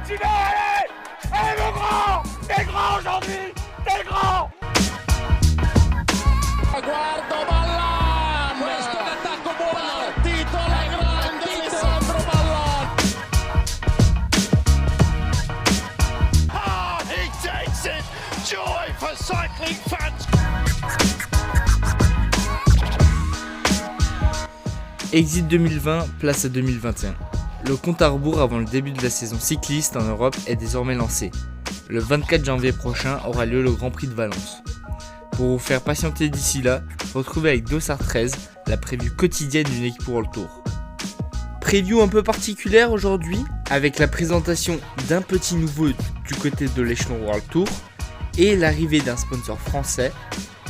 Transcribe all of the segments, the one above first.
continuez, allez. Allez mon grand, t'es grand aujourd'hui, t'es grand. Guardo Ballan, questo è l'attacco buono, partito la grande Alessandro Ballan. Ah, he takes it, joy for cycling fans. Exit 2020, place à 2021. Le compte à rebours avant le début de la saison cycliste en Europe est désormais lancé. Le 24 janvier prochain aura lieu le Grand Prix de Valence. Pour vous faire patienter d'ici là, retrouvez avec Dossard 13 la prévue quotidienne d'une équipe World Tour. Preview un peu particulière aujourd'hui, avec la présentation d'un petit nouveau du côté de l'échelon World Tour et l'arrivée d'un sponsor français,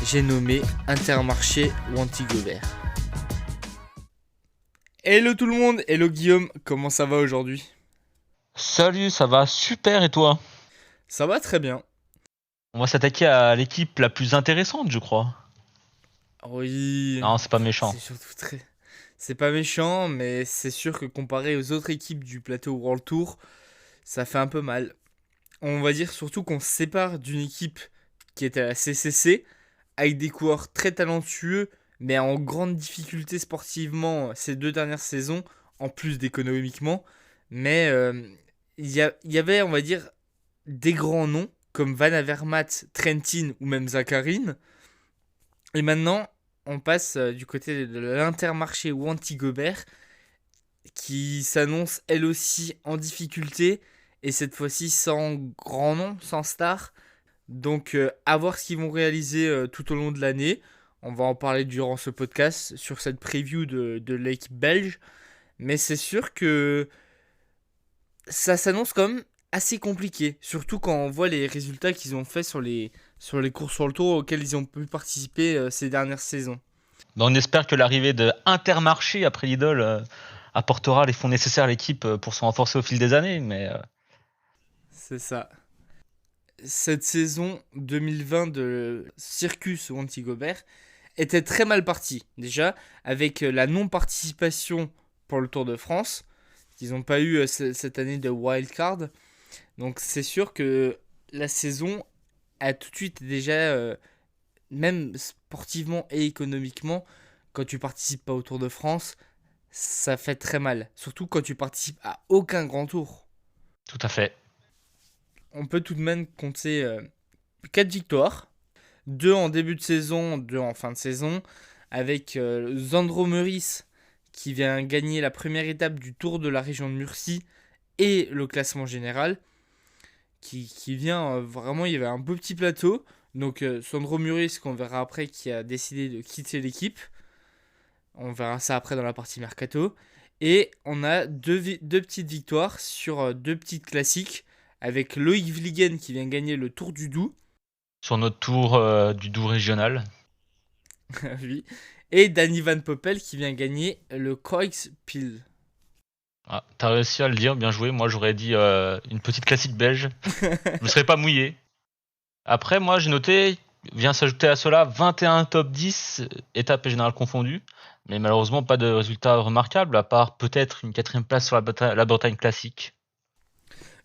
j'ai nommé Intermarché Wanty-Gobert. Hello tout le monde, hello Guillaume, comment ça va aujourd'hui ? Salut, ça va super et toi ? Ça va très bien. On va s'attaquer à l'équipe la plus intéressante, je crois. Oui. Non, c'est pas méchant. C'est surtout très... C'est pas méchant, mais c'est sûr que comparé aux autres équipes du plateau World Tour, ça fait un peu mal. On va dire surtout qu'on se sépare d'une équipe qui était à la CCC, avec des coureurs très talentueux, mais en grande difficulté sportivement ces 2 dernières saisons, en plus d'économiquement. Mais il y avait, on va dire, des grands noms, comme Van Avermaet, Trentin ou même Zakharine. Et maintenant, on passe du côté de l'Intermarché Wanty-Gobert, qui s'annonce elle aussi en difficulté, et cette fois-ci sans grand nom, sans star. Donc à voir ce qu'ils vont réaliser tout au long de l'année. On va en parler durant ce podcast sur cette preview de l'équipe belge. Mais c'est sûr que ça s'annonce quand même assez compliqué. Surtout quand on voit les résultats qu'ils ont fait sur les courses sur le tour auxquelles ils ont pu participer ces dernières saisons. On espère que l'arrivée de Intermarché après Lidl apportera les fonds nécessaires à l'équipe pour se renforcer au fil des années. Mais C'est ça. Cette saison 2020 de Circus Wanty-Gobert était très mal partie. Déjà, avec la non-participation pour le Tour de France. Ils n'ont pas eu cette année de wildcard. Donc c'est sûr que la saison a tout de suite déjà, même sportivement et économiquement, quand tu participes pas au Tour de France, ça fait très mal. Surtout quand tu participes à aucun grand tour. tout à fait. On peut tout de même compter 4 victoires. 2 en début de saison, 2 en fin de saison. Avec Zandro Meurice qui vient gagner la première étape du Tour de la région de Murcie et le classement général. Qui vient vraiment, il y avait un beau petit plateau. Donc Sandro Meurice, qu'on verra après, qui a décidé de quitter l'équipe. On verra ça après dans la partie mercato. Et on a deux petites victoires sur 2 petites classiques. Avec Loïc Vliegen qui vient gagner le Tour du Doubs. Sur notre tour du Doubs régional. Oui. Et Danny Van Poppel qui vient gagner le Croix-Pil. Ah, t'as réussi à le dire, bien joué. Moi, j'aurais dit une petite classique belge. Je me serais pas mouillé. Après, moi, j'ai noté, vient s'ajouter à cela 21 top 10, étapes et générales confondues. Mais malheureusement, pas de résultats remarquables, à part peut-être une 4ème place sur la Bretagne classique.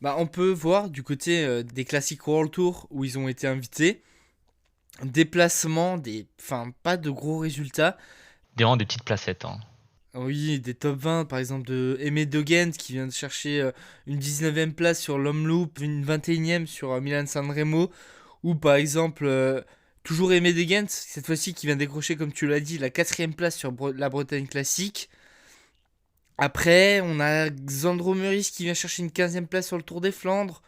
Bah, on peut voir du côté des classiques World Tour où ils ont été invités. Déplacement, pas de gros résultats. Des petites placettes. Hein. Oui, des top 20 par exemple de Aimé De Gendt qui vient de chercher une 19e place sur l'Omloop, une 21e sur Milan-San Remo. Ou par exemple, toujours Aimé De Gendt, cette fois-ci qui vient décrocher, comme tu l'as dit, la 4e place sur la Bretagne classique. Après, on a Zandro Meurice qui vient chercher une 15e place sur le Tour des Flandres.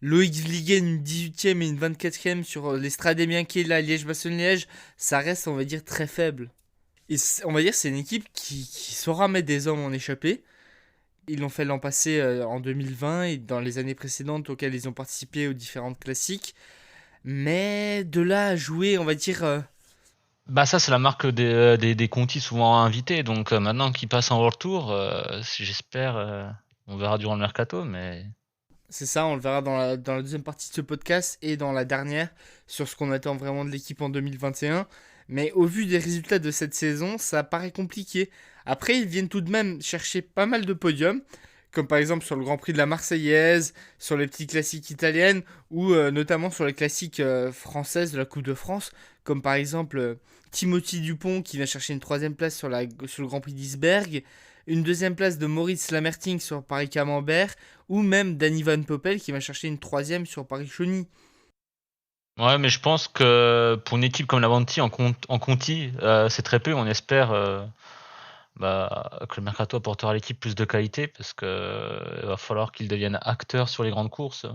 Loïc Vliegen, une 18e et une 24e sur l'Estrade Bianche, la Liège-Bastogne-Liège. Ça reste, on va dire, très faible. Et on va dire c'est une équipe qui saura mettre des hommes en échappée. Ils l'ont fait l'an passé en 2020 et dans les années précédentes auxquelles ils ont participé aux différentes classiques. Mais de là à jouer, on va dire... Bah ça c'est la marque des Conti souvent invités, donc maintenant qu'ils passent en World Tour, j'espère, on verra durant le mercato, mais... C'est ça, on le verra dans la deuxième partie de ce podcast et dans la dernière, sur ce qu'on attend vraiment de l'équipe en 2021. Mais au vu des résultats de cette saison, ça paraît compliqué. Après, ils viennent tout de même chercher pas mal de podiums, comme par exemple sur le Grand Prix de la Marseillaise, sur les petites classiques italiennes, ou notamment sur les classiques françaises de la Coupe de France, comme par exemple Timothy Dupont qui vient chercher une troisième place sur le Grand Prix d'Isberg, une deuxième place de Maurice Lamerting sur Paris-Camembert, ou même Danny Van Poppel qui va chercher une troisième sur Paris-Chauny. Ouais, mais je pense que pour une équipe comme la Vanti en Conti, c'est très peu. On espère que le mercato apportera à l'équipe plus de qualité parce que il va falloir qu'ils deviennent acteurs sur les grandes courses.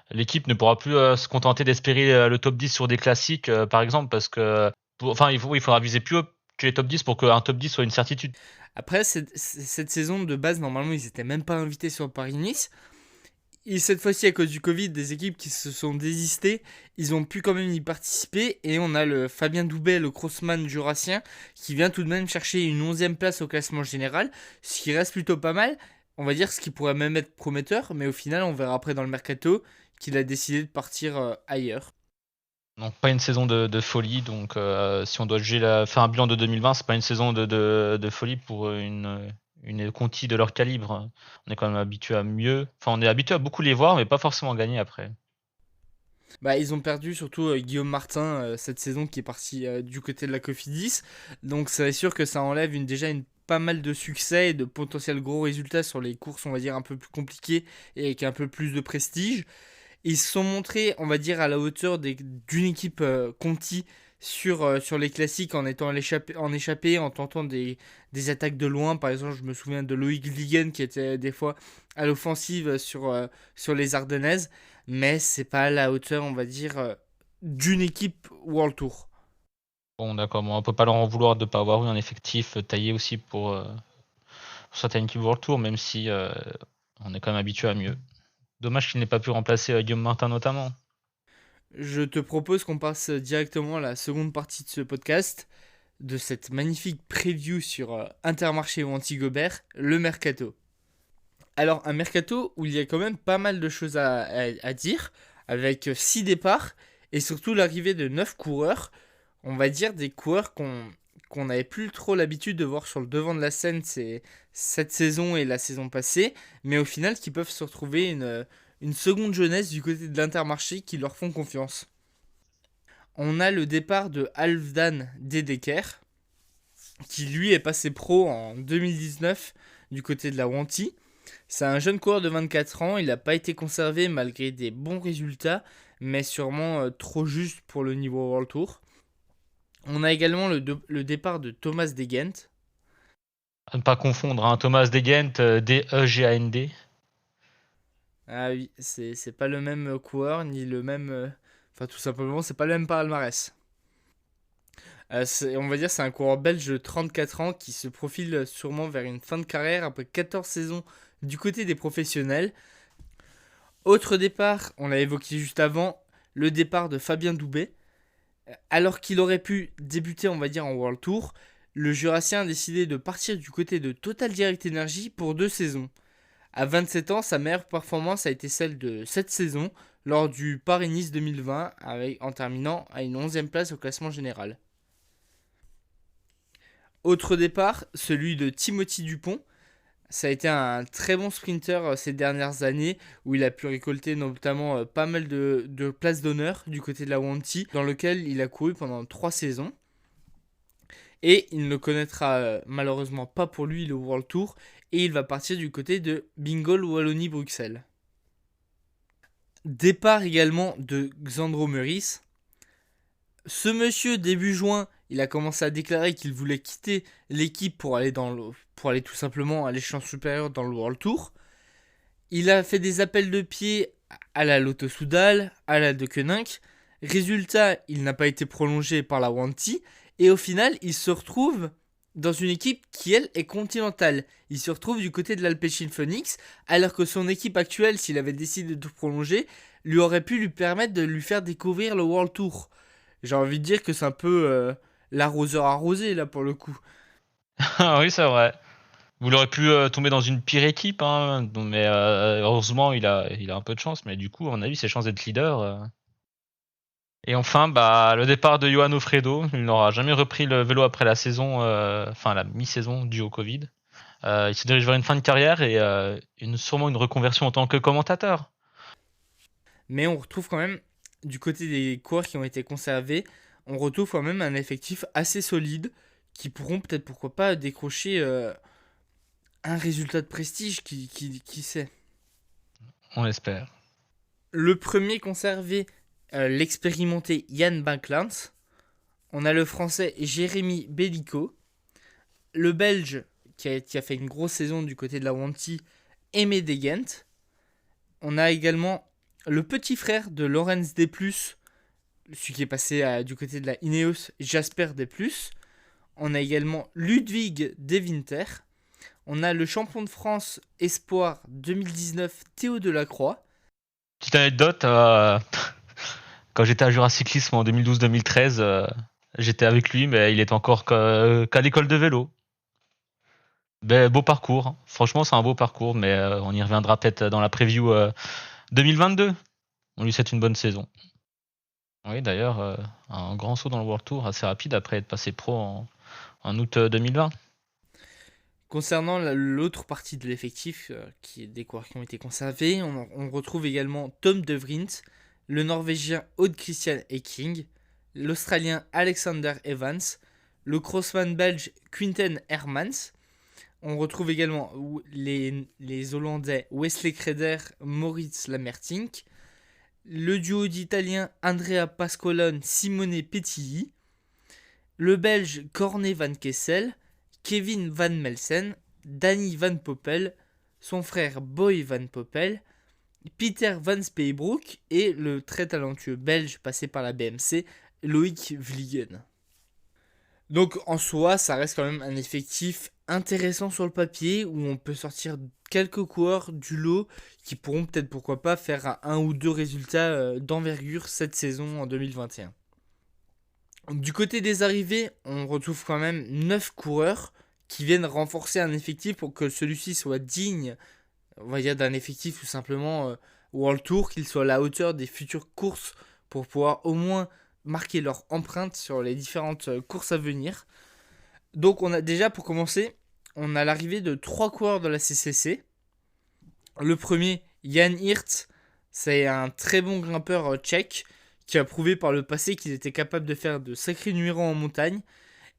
L'équipe ne pourra plus se contenter d'espérer le top 10 sur des classiques, par exemple, parce que il faudra viser plus haut que les top 10 pour qu'un top 10 soit une certitude. Après, cette saison de base, normalement, ils n'étaient même pas invités sur Paris-Nice. Et cette fois-ci, à cause du Covid, des équipes qui se sont désistées, ils ont pu quand même y participer. Et on a le Fabien Doubet, le crossman jurassien, qui vient tout de même chercher une 11e place au classement général, ce qui reste plutôt pas mal. On va dire ce qui pourrait même être prometteur, mais au final, on verra après dans le mercato qu'il a décidé de partir ailleurs. Donc pas une saison de folie, donc si on doit faire un bilan de 2020, c'est pas une saison de folie pour une Conti de leur calibre. On est quand même habitué à mieux. Enfin, on est habitué à beaucoup les voir, mais pas forcément gagner après. Bah, ils ont perdu surtout Guillaume Martin cette saison qui est parti du côté de la Cofidis. Donc c'est sûr que ça enlève pas mal de succès et de potentiels gros résultats sur les courses, on va dire, un peu plus compliquées et avec un peu plus de prestige. Ils se sont montrés, on va dire, à la hauteur d'une équipe Conti sur les classiques en étant en échappé, en tentant des attaques de loin. Par exemple, je me souviens de Loïc Liguen qui était des fois à l'offensive sur les Ardennaises. Mais c'est pas à la hauteur, on va dire, d'une équipe World Tour. Bon, d'accord, on peut pas leur en vouloir de pas avoir eu un effectif taillé aussi pour certaines équipes World Tour, même si on est quand même habitué à mieux. Dommage qu'il n'ait pas pu remplacer Guillaume Martin notamment. Je te propose qu'on passe directement à la seconde partie de ce podcast, de cette magnifique preview sur Intermarché ou Antigobert, le mercato. Alors, un mercato où il y a quand même pas mal de choses à dire, avec 6 départs et surtout l'arrivée de 9 coureurs. On va dire des coureurs qu'on n'avait plus trop l'habitude de voir sur le devant de la scène cette saison et la saison passée, mais au final qui peuvent se retrouver une seconde jeunesse du côté de l'Intermarché qui leur font confiance. On a le départ de Halfdan Dedeker, qui lui est passé pro en 2019 du côté de la Wanty. C'est un jeune coureur de 24 ans, il n'a pas été conservé malgré des bons résultats, mais sûrement trop juste pour le niveau World Tour. On a également le départ de Thomas Degent. À ne pas confondre, hein, Thomas Degent, D-E-G-A-N-D. Ah oui, c'est pas le même coureur, ni le même... Enfin, tout simplement, c'est pas le même palmarès. On va dire c'est un coureur belge de 34 ans qui se profile sûrement vers une fin de carrière après 14 saisons du côté des professionnels. Autre départ, on l'a évoqué juste avant, le départ de Fabien Doubet. Alors qu'il aurait pu débuter, on va dire, en World Tour, le Jurassien a décidé de partir du côté de Total Direct Energy pour 2 saisons. À 27 ans, sa meilleure performance a été celle de cette saison, lors du Paris-Nice 2020, en terminant à une 11e place au classement général. Autre départ, celui de Timothy Dupont. Ça a été un très bon sprinter ces dernières années, où il a pu récolter notamment pas mal de places d'honneur du côté de la Wanty, dans lequel il a couru pendant 3 saisons. Et il ne connaîtra malheureusement pas pour lui le World Tour, et il va partir du côté de Bingoal Wallonie-Bruxelles. Départ également de Xandro Meurice. Ce monsieur, début juin, il a commencé à déclarer qu'il voulait quitter l'équipe pour aller tout simplement à l'échelon supérieur dans le World Tour. Il a fait des appels de pied à la Lotto Soudal, à la De Koninck. Résultat, il n'a pas été prolongé par la Wanty. Et au final, il se retrouve dans une équipe qui, elle, est continentale. Il se retrouve du côté de l'Alpecin Phoenix, alors que son équipe actuelle, s'il avait décidé de prolonger, lui aurait pu lui permettre de lui faire découvrir le World Tour. J'ai envie de dire que c'est un peu l'arroseur arrosé, là, pour le coup. Oui, c'est vrai. Vous l'aurez pu tomber dans une pire équipe, hein, mais heureusement, il a un peu de chance. Mais du coup, à mon avis, ses chances d'être leader... Et enfin, le départ de Johan Ofredo. Il n'aura jamais repris le vélo après la saison, la mi-saison due au Covid. Il se dirige vers une fin de carrière et sûrement une reconversion en tant que commentateur. Mais on retrouve quand même, du côté des coureurs qui ont été conservés, on retrouve quand même un effectif assez solide qui pourront peut-être, pourquoi pas, décrocher un résultat de prestige, qui sait. On l'espère. Le premier conservé, l'expérimenté Jan Bakelants. On a le français Jérémy Bellico. Le belge qui a fait une grosse saison du côté de la Wanty, Aimé Degent. On a également le petit frère de Lorenz Deplus, celui qui est passé du côté de la Ineos, Jasper Deplus. On a également Ludwig De Winter. On a le champion de France Espoir 2019, Théo Delacroix. Petite anecdote, quand j'étais à Juracyclisme en 2012-2013, j'étais avec lui, mais il est encore qu'à l'école de vélo. Beau parcours, hein. Franchement c'est un beau parcours, mais on y reviendra peut-être dans la preview 2022. On lui souhaite une bonne saison. Oui, d'ailleurs, un grand saut dans le World Tour assez rapide après être passé pro en août 2020. Concernant l'autre partie de l'effectif, qui est des coureurs qui ont été conservés, on retrouve également Tom De Vrient, le Norvégien Odd Christian Eking, l'Australien Alexander Evans, le crossman belge Quinten Hermans. On retrouve également les Hollandais Wesley Kreder, Moritz Lamertink, le duo d'Italiens Andrea Pascolone, Simone Petilli, le Belge Corné Van Kessel, Kevin Van Melsen, Danny Van Poppel, son frère Boy Van Poppel, Peter Van Speybroek et le très talentueux belge passé par la BMC, Loïc Vliegen. Donc en soi, ça reste quand même un effectif intéressant sur le papier où on peut sortir quelques coureurs du lot qui pourront peut-être, pourquoi pas, faire un ou deux résultats d'envergure cette saison en 2021. Du côté des arrivées, on retrouve quand même 9 coureurs qui viennent renforcer un effectif pour que celui-ci soit digne, on va dire, d'un effectif tout simplement World Tour, qu'il soit à la hauteur des futures courses pour pouvoir au moins marquer leur empreinte sur les différentes courses à venir. Donc on a déjà, pour commencer, on a l'arrivée de 3 coureurs de la CCC. Le premier, Jan Hirt, c'est un très bon grimpeur tchèque qui a prouvé par le passé qu'il était capable de faire de sacrés numéros en montagne.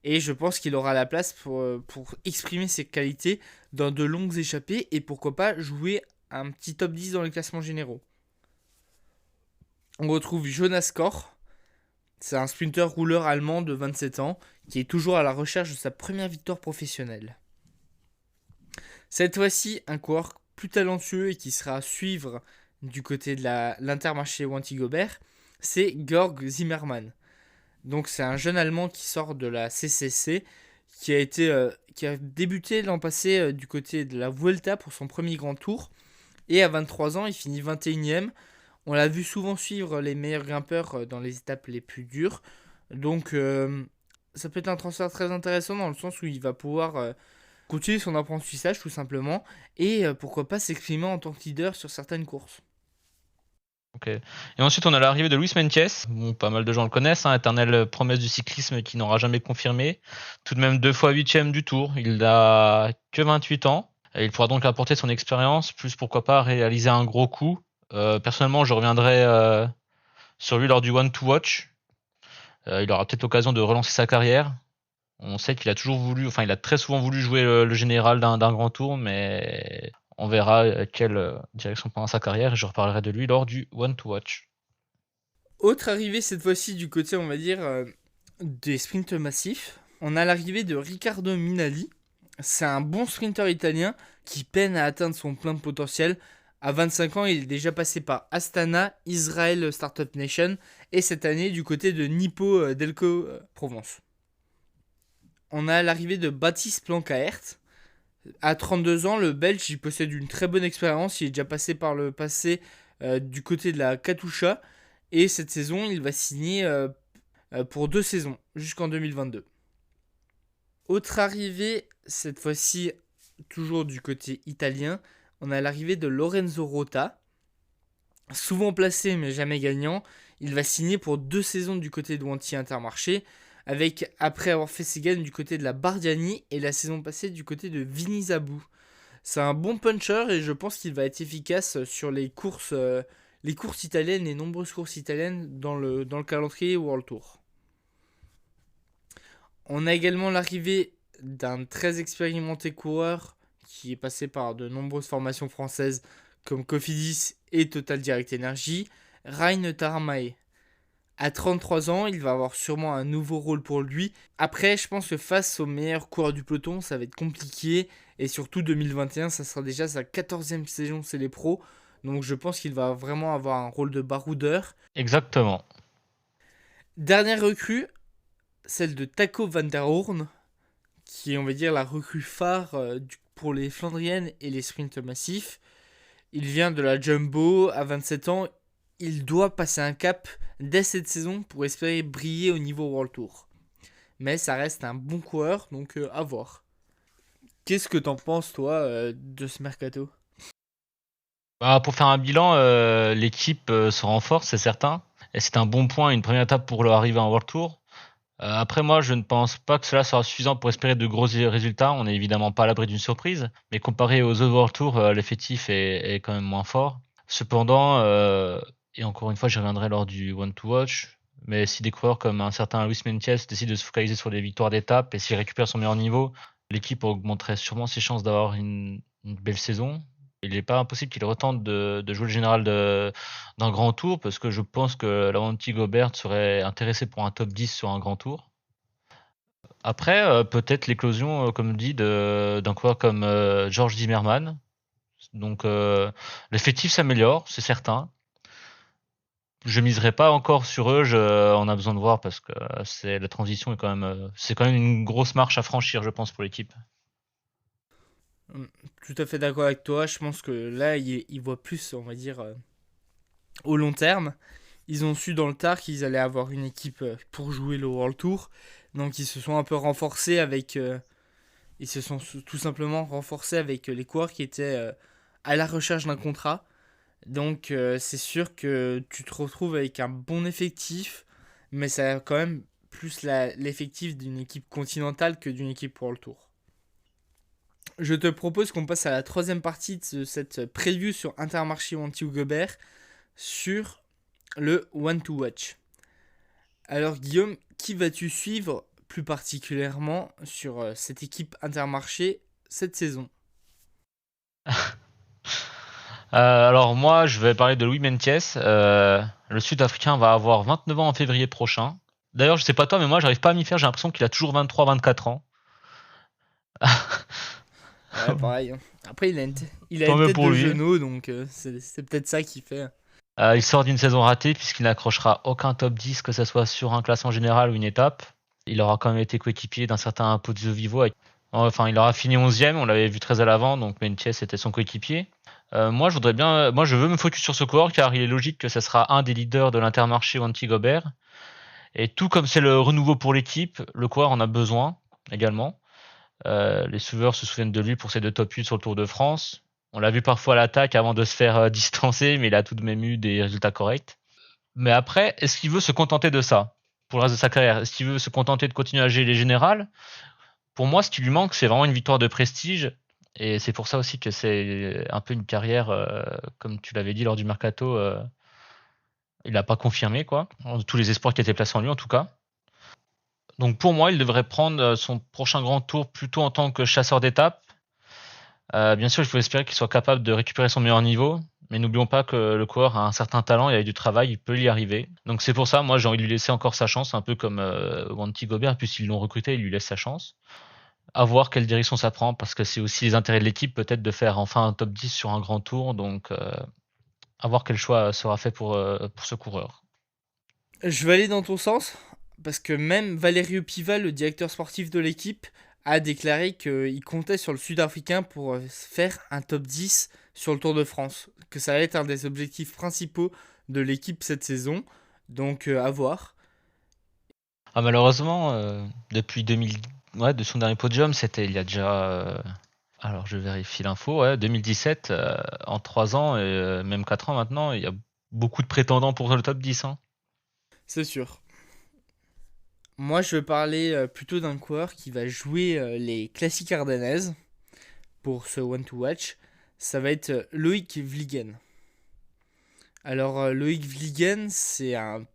Et je pense qu'il aura la place pour exprimer ses qualités dans de longues échappées et pourquoi pas jouer un petit top 10 dans les classements généraux. On retrouve Jonas Koch. C'est un sprinter rouleur allemand de 27 ans qui est toujours à la recherche de sa première victoire professionnelle. Cette fois-ci, un coureur plus talentueux et qui sera à suivre du côté de l'Intermarché Wanty-Gobert, c'est Georg Zimmermann. Donc c'est un jeune Allemand qui sort de la CCC, qui a débuté l'an passé du côté de la Vuelta pour son premier grand tour. Et à 23 ans, il finit 21e. On l'a vu souvent suivre les meilleurs grimpeurs dans les étapes les plus dures. Donc ça peut être un transfert très intéressant dans le sens où il va pouvoir continuer son apprentissage tout simplement. Et pourquoi pas s'exprimer en tant que leader sur certaines courses. Ok. Et ensuite, on a l'arrivée de Luis Meintjes. Bon, pas mal de gens le connaissent, hein, éternelle promesse du cyclisme qui n'aura jamais confirmé. Tout de même 2 fois 8ème du Tour. Il n'a que 28 ans. Et il pourra donc apporter son expérience, plus pourquoi pas réaliser un gros coup. Personnellement, je reviendrai sur lui lors du One to Watch. Il aura peut-être l'occasion de relancer sa carrière. On sait qu'il a il a très souvent voulu jouer le général d'un grand tour, mais on verra quelle direction prendra sa carrière et je reparlerai de lui lors du One to Watch. Autre arrivée cette fois-ci du côté, on va dire, des sprints massifs. On a l'arrivée de Riccardo Minali. C'est un bon sprinter italien qui peine à atteindre son plein potentiel. À 25 ans, il est déjà passé par Astana, Israel Startup Nation et cette année du côté de Nippo Delco Provence. On a l'arrivée de Baptiste Plancaert. À 32 ans, le Belge il possède une très bonne expérience. Il est déjà passé par le passé du côté de la Katusha. Et cette saison, il va signer pour 2 saisons, jusqu'en 2022. Autre arrivée, cette fois-ci, toujours du côté italien, on a l'arrivée de Lorenzo Rota. Souvent placé, mais jamais gagnant. Il va signer pour 2 saisons du côté de Wanty Intermarché. après avoir fait ses gammes du côté de la Bardiani et la saison passée du côté de Vinizabu. C'est un bon puncher et je pense qu'il va être efficace sur les courses italiennes, les nombreuses courses italiennes dans le calendrier World Tour. On a également l'arrivée d'un très expérimenté coureur qui est passé par de nombreuses formations françaises comme Cofidis et Total Direct Energy, Rain Taramae. À 33 ans, il va avoir sûrement un nouveau rôle pour lui. Après, je pense que face aux meilleurs coureurs du peloton, ça va être compliqué. Et surtout 2021, ça sera déjà sa 14e saison chez les pros. Donc je pense qu'il va vraiment avoir un rôle de baroudeur. Exactement. Dernière recrue, celle de Taco van der Hoorn, qui est, on va dire, la recrue phare pour les Flandriennes et les sprints massifs. Il vient de la Jumbo à 27 ans. Il doit passer un cap dès cette saison pour espérer briller au niveau World Tour. Mais ça reste un bon coureur, donc à voir. Qu'est-ce que t'en penses, toi, de ce mercato ? Pour faire un bilan, l'équipe se renforce, c'est certain. Et c'est un bon point, une première étape pour leur arrivée en World Tour. Après, moi, je ne pense pas que cela sera suffisant pour espérer de gros résultats. On n'est évidemment pas à l'abri d'une surprise. Mais comparé aux autres World Tour, l'effectif est quand même moins fort. Cependant, et encore une fois, j'y reviendrai lors du One to Watch, mais si des coureurs comme un certain Luis Meintjes décident de se focaliser sur des victoires d'étape et s'il récupère son meilleur niveau, l'équipe augmenterait sûrement ses chances d'avoir une belle saison. Il n'est pas impossible qu'il retente de jouer le général d'un grand tour, parce que je pense que Laurenti Gobert serait intéressé pour un top 10 sur un grand tour. Après, peut-être l'éclosion, comme dit, d'un coureur comme George Zimmermann. Donc l'effectif s'améliore, c'est certain. Je miserai pas encore sur eux, on a besoin de voir parce que la transition est quand même une grosse marche à franchir, je pense, pour l'équipe. Tout à fait d'accord avec toi. Je pense que là, ils voient plus, on va dire, au long terme. Ils ont su dans le tard qu'ils allaient avoir une équipe pour jouer le World Tour. Donc ils se sont un peu renforcés avec... ils se sont tout simplement renforcés avec les coureurs qui étaient à la recherche d'un contrat. Donc c'est sûr que tu te retrouves avec un bon effectif, mais ça a quand même plus l'effectif d'une équipe continentale que d'une équipe pour le Tour. Je te propose qu'on passe à la troisième partie de cette preview sur Intermarché ou Anti-Gobert sur le One to Watch. Alors Guillaume, qui vas-tu suivre plus particulièrement sur cette équipe Intermarché cette saison ? Alors moi, je vais parler de Luis Meintjes. Le Sud-Africain va avoir 29 ans en février prochain. D'ailleurs, je sais pas toi, mais moi, j'arrive pas à m'y faire. J'ai l'impression qu'il a toujours 23-24 ans. Ouais, pareil. Après, il a une Tant mieux tête pour de lui. genou, donc c'est peut-être ça qui fait. Il sort d'une saison ratée puisqu'il n'accrochera aucun top 10, que ce soit sur un classement général ou une étape. Il aura quand même été coéquipier d'un certain Pozzo Vivo. Enfin, il aura fini 11e, on l'avait vu très à l'avant, donc Meintjes était son coéquipier. Moi, je veux me focus sur ce coureur car il est logique que ça sera un des leaders de l'Intermarché ou Anti-Gobert. Et tout comme c'est le renouveau pour l'équipe, le coureur en a besoin également. Les suiveurs se souviennent de lui pour ses 2 top 8 sur le Tour de France. On l'a vu parfois à l'attaque avant de se faire distancer, mais il a tout de même eu des résultats corrects. Mais après, est-ce qu'il veut se contenter de ça pour le reste de sa carrière ? Est-ce qu'il veut se contenter de continuer à gérer les générales ? Pour moi, ce qui lui manque, c'est vraiment une victoire de prestige. Et c'est pour ça aussi que c'est un peu une carrière, comme tu l'avais dit lors du Mercato, il n'a pas confirmé, quoi. Tous les espoirs qui étaient placés en lui, en tout cas. Donc pour moi, il devrait prendre son prochain grand tour plutôt en tant que chasseur d'étapes. Bien sûr, il faut espérer qu'il soit capable de récupérer son meilleur niveau. Mais n'oublions pas que le coureur a un certain talent et avec du travail, il peut y arriver. Donc c'est pour ça, moi, j'ai envie de lui laisser encore sa chance, un peu comme Wanty Gobert, puisqu'ils l'ont recruté, il lui laisse sa chance. À voir quelle direction ça prend, parce que c'est aussi les intérêts de l'équipe, peut-être, de faire enfin un top 10 sur un grand tour. Donc à voir quel choix sera fait pour ce coureur. Je vais aller dans ton sens, parce que même Valerio Piva, le directeur sportif de l'équipe, a déclaré qu'il comptait sur le Sud-Africain pour faire un top 10 sur le Tour de France, que ça allait être un des objectifs principaux de l'équipe cette saison, donc à voir. Malheureusement, depuis 2000, de son dernier podium, c'était il y a déjà... alors je vérifie l'info, 2017, en 3 ans, et même 4 ans maintenant, il y a beaucoup de prétendants pour le top 10. Hein. C'est sûr. Moi, je veux parler plutôt d'un coureur qui va jouer les classiques ardennaises pour ce One to Watch. Ça va être Loïc Vliegen. Alors, Loïc Vliegen,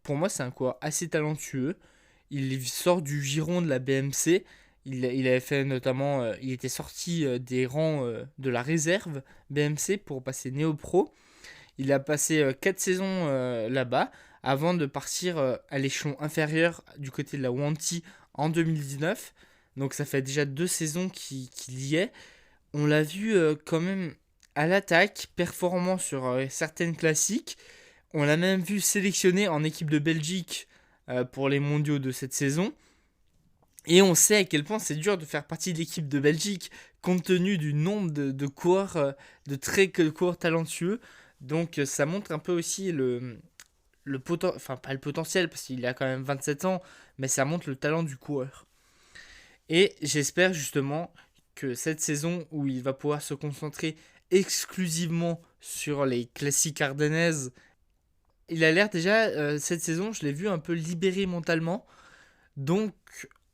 pour moi, c'est un coureur assez talentueux. Il sort du giron de la BMC. Il avait fait notamment, il était sorti des rangs de la réserve BMC pour passer néo-pro. Il a passé 4 saisons là-bas avant de partir à l'échelon inférieur du côté de la Wanty en 2019. Donc ça fait déjà 2 saisons qu'il y est. On l'a vu quand même à l'attaque, performant sur certaines classiques. On l'a même vu sélectionné en équipe de Belgique pour les mondiaux de cette saison. Et on sait à quel point c'est dur de faire partie de l'équipe de Belgique compte tenu du nombre de coureurs, de coureurs talentueux. Donc ça montre un peu aussi enfin pas le potentiel parce qu'il a quand même 27 ans, mais ça montre le talent du coureur. Et j'espère justement que cette saison où il va pouvoir se concentrer exclusivement sur les classiques ardennaises, il a l'air déjà, cette saison, je l'ai vu un peu libéré mentalement. Donc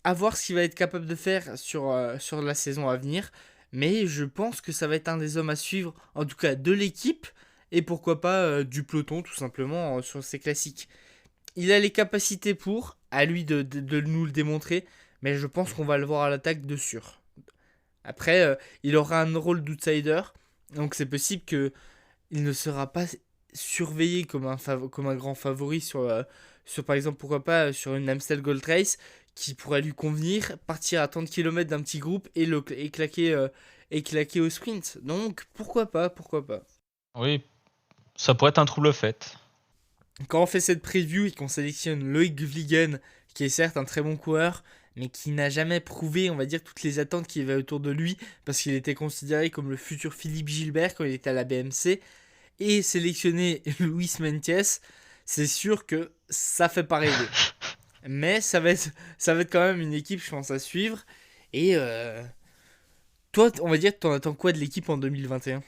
à voir ce qu'il va être capable de faire sur la saison à venir. Mais je pense que ça va être un des hommes à suivre, en tout cas de l'équipe, et pourquoi pas du peloton tout simplement sur ces classiques. Il a les capacités pour, à lui de nous le démontrer, mais je pense qu'on va le voir à l'attaque de sûr. Après, il aura un rôle d'outsider, donc c'est possible qu'il ne sera pas surveillé comme un grand favori sur par exemple, pourquoi pas, sur une Amstel Gold Race, qui pourrait lui convenir, partir à 30 km d'un petit groupe et claquer au sprint. Donc, pourquoi pas. Oui, ça pourrait être un trouble fait. Quand on fait cette preview et qu'on sélectionne Loïc Vliegen, qui est certes un très bon coureur, mais qui n'a jamais prouvé, on va dire, toutes les attentes qu'il y avait autour de lui, parce qu'il était considéré comme le futur Philippe Gilbert quand il était à la BMC, et sélectionner Luis Mentiès, c'est sûr que ça fait pas rêver. Mais ça va être quand même une équipe, je pense, à suivre. Et toi, on va dire, t'en attends quoi de l'équipe en 2021 ?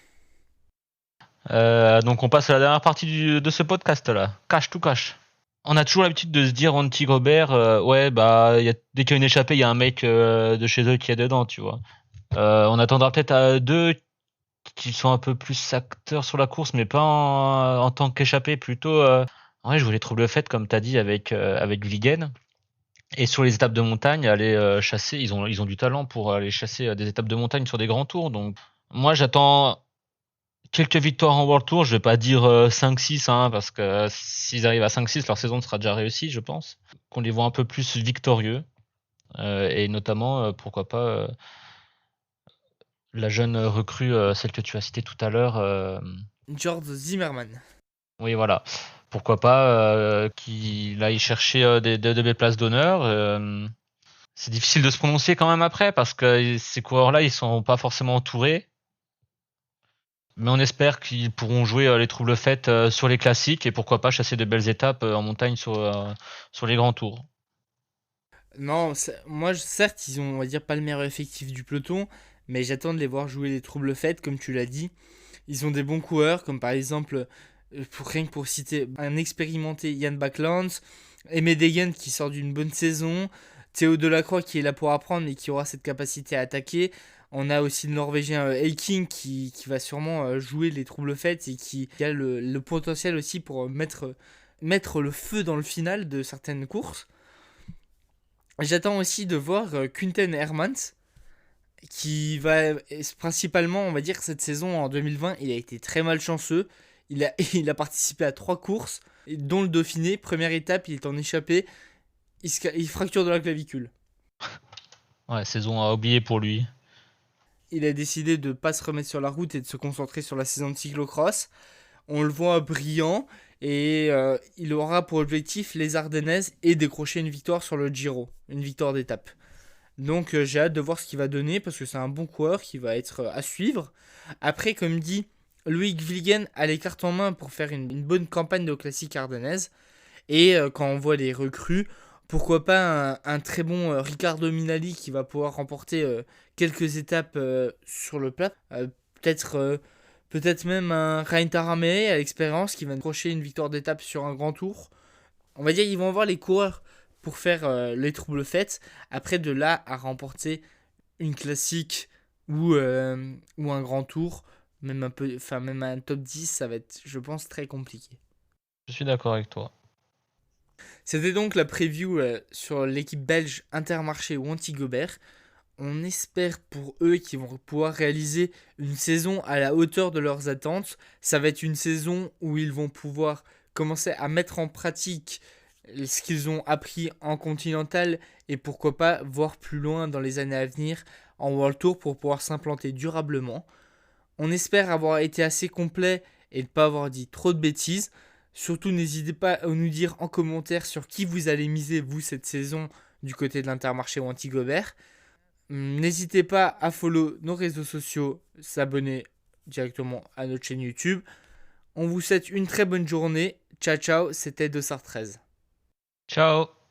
Donc on passe à la dernière partie de ce podcast là, cash to cash. On a toujours l'habitude de se dire en petit Gobert, ouais bah dès qu'il y a une échappée, il y a un mec de chez eux qui est dedans, tu vois. On attendra peut-être à deux qui sont un peu plus acteurs sur la course, mais pas en tant qu'échappée, plutôt. Ouais, je voulais trouver le fait, comme t'as dit, avec Vliegen. Et sur les étapes de montagne, aller chasser, ils ont du talent pour aller chasser des étapes de montagne sur des grands tours. Donc moi j'attends quelques victoires en World Tour, je vais pas dire 5-6, hein, parce que s'ils arrivent à 5-6, leur saison sera déjà réussie, je pense. Qu'on les voit un peu plus victorieux. Et notamment, pourquoi pas, la jeune recrue, celle que tu as citée tout à l'heure. George Zimmerman. Oui, voilà. Pourquoi pas qu'il aille chercher de belles places d'honneur. C'est difficile de se prononcer quand même après, parce que ces coureurs-là, ils sont pas forcément entourés. Mais on espère qu'ils pourront jouer les troubles faites sur les classiques et pourquoi pas chasser de belles étapes en montagne sur les grands tours. Non, moi, certes, ils ont, on va dire, pas le meilleur effectif du peloton, mais j'attends de les voir jouer les troubles faites, comme tu l'as dit. Ils ont des bons coureurs, comme par exemple, rien que pour citer, un expérimenté Yann Backlands, Aimé Degen qui sort d'une bonne saison, Théo Delacroix qui est là pour apprendre et qui aura cette capacité à attaquer. On a aussi le Norvégien Eiking qui va sûrement jouer les troubles faites et qui a le potentiel aussi pour mettre le feu dans le final de certaines courses. J'attends aussi de voir Quinten Hermans, qui va principalement, on va dire, cette saison en 2020, il a été très malchanceux. Il a participé à 3 courses, dont le Dauphiné. Première étape, il est en échappée, il fracture de la clavicule. Ouais, saison à oublier pour lui. Il a décidé de ne pas se remettre sur la route et de se concentrer sur la saison de cyclocross. On le voit brillant et il aura pour objectif les Ardennaises et décrocher une victoire sur le Giro, une victoire d'étape. Donc j'ai hâte de voir ce qu'il va donner parce que c'est un bon coureur qui va être à suivre. Après, comme dit, Loïc Vliegen a les cartes en main pour faire une bonne campagne de classique ardennaise. Et quand on voit les recrues, pourquoi pas un très bon Riccardo Minali qui va pouvoir remporter quelques étapes sur le plat. Peut-être même un Rein Taramé à l'expérience qui va décrocher une victoire d'étape sur un grand tour. On va dire qu'ils vont avoir les coureurs pour faire les troubles fêtes. Après, de là à remporter une classique ou un grand tour, même un top 10, ça va être, je pense, très compliqué. Je suis d'accord avec toi. C'était donc la preview sur l'équipe belge Intermarché ou Anti-Gobert. On espère pour eux qu'ils vont pouvoir réaliser une saison à la hauteur de leurs attentes. Ça va être une saison où ils vont pouvoir commencer à mettre en pratique ce qu'ils ont appris en Continental et pourquoi pas voir plus loin dans les années à venir en World Tour pour pouvoir s'implanter durablement. On espère avoir été assez complet et ne pas avoir dit trop de bêtises. Surtout, n'hésitez pas à nous dire en commentaire sur qui vous allez miser, vous, cette saison, du côté de l'Intermarché ou Anti-Gobert. N'hésitez pas à follow nos réseaux sociaux, s'abonner directement à notre chaîne YouTube. On vous souhaite une très bonne journée. Ciao, ciao, c'était Dossard 13. Ciao.